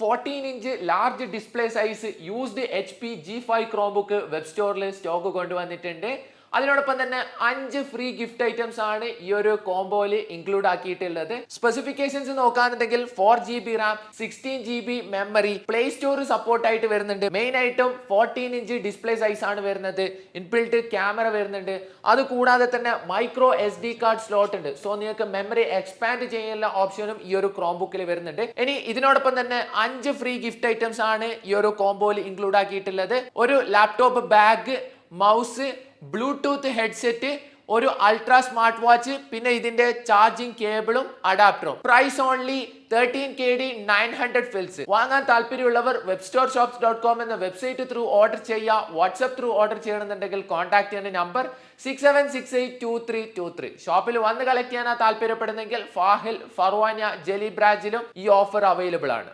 14-inch large display size used HP G5 ക്രോംബുക്ക് web സ്റ്റോറിൽ stock കൊണ്ടുവന്നിട്ടുണ്ട്. അതിനോടൊപ്പം തന്നെ 5 ഫ്രീ ഗിഫ്റ്റ് ഐറ്റംസ് ആണ് ഈ ഒരു കോംബോയിൽ ഇൻക്ലൂഡ് ആക്കിയിട്ടുള്ളത്. സ്പെസിഫിക്കേഷൻസ് നോക്കുകയാണെന്നുണ്ടെങ്കിൽ 4GB Ram, 16GB memory, play store support ആയിട്ട് വരുന്നുണ്ട്. മെയിൻ ആയിട്ടും 14-inch ഡിസ്പ്ലേ സൈസ് ആണ് വരുന്നത്. ഇൻബിൽറ്റ് ക്യാമറ വരുന്നുണ്ട്. അത് കൂടാതെ തന്നെ മൈക്രോ SD കാർഡ് സ്ലോട്ട് ഉണ്ട്. സോ നിങ്ങൾക്ക് മെമ്മറി എക്സ്പാൻഡ് ചെയ്യാനുള്ള ഓപ്ഷനും ഈ ഒരു ക്രോംബുക്കിൽ വരുന്നുണ്ട്. ഇനി ഇതിനോടൊപ്പം തന്നെ 5 ഫ്രീ ഗിഫ്റ്റ് ഐറ്റംസ് ആണ് ഈ ഒരു കോംബോയിൽ ഇൻക്ലൂഡ് ആക്കിയിട്ടുള്ളത്. ഒരു laptop bag, mouse, bluetooth headset, ഒരു അൾട്രാ സ്മാർട്ട് വാച്ച്, പിന്നെ ഇതിന്റെ ചാർജിങ് കേബിളും അഡാപ്റ്ററും. Price only 13KD 900 fils. വാങ്ങാൻ താല്പര്യമുള്ളവർ webstoreshops.com എന്ന വെബ്സൈറ്റ് ത്രൂ ഓർഡർ ചെയ്യുക. വാട്സ്ആപ്പ് ത്രൂ ഓർഡർ ചെയ്യണമെന്നുണ്ടെങ്കിൽ കോൺടാക്ട് ചെയ്യുന്ന നമ്പർ 67682323. ഷോപ്പിൽ വന്ന് കളക്ട് ചെയ്യാനാ താല്പര്യപ്പെടുന്നെങ്കിൽ ഫാഹിൽ, ഫർവാന, ജലി ബ്രാഞ്ചിലും ഈ ഓഫർ അവൈലബിൾ ആണ്.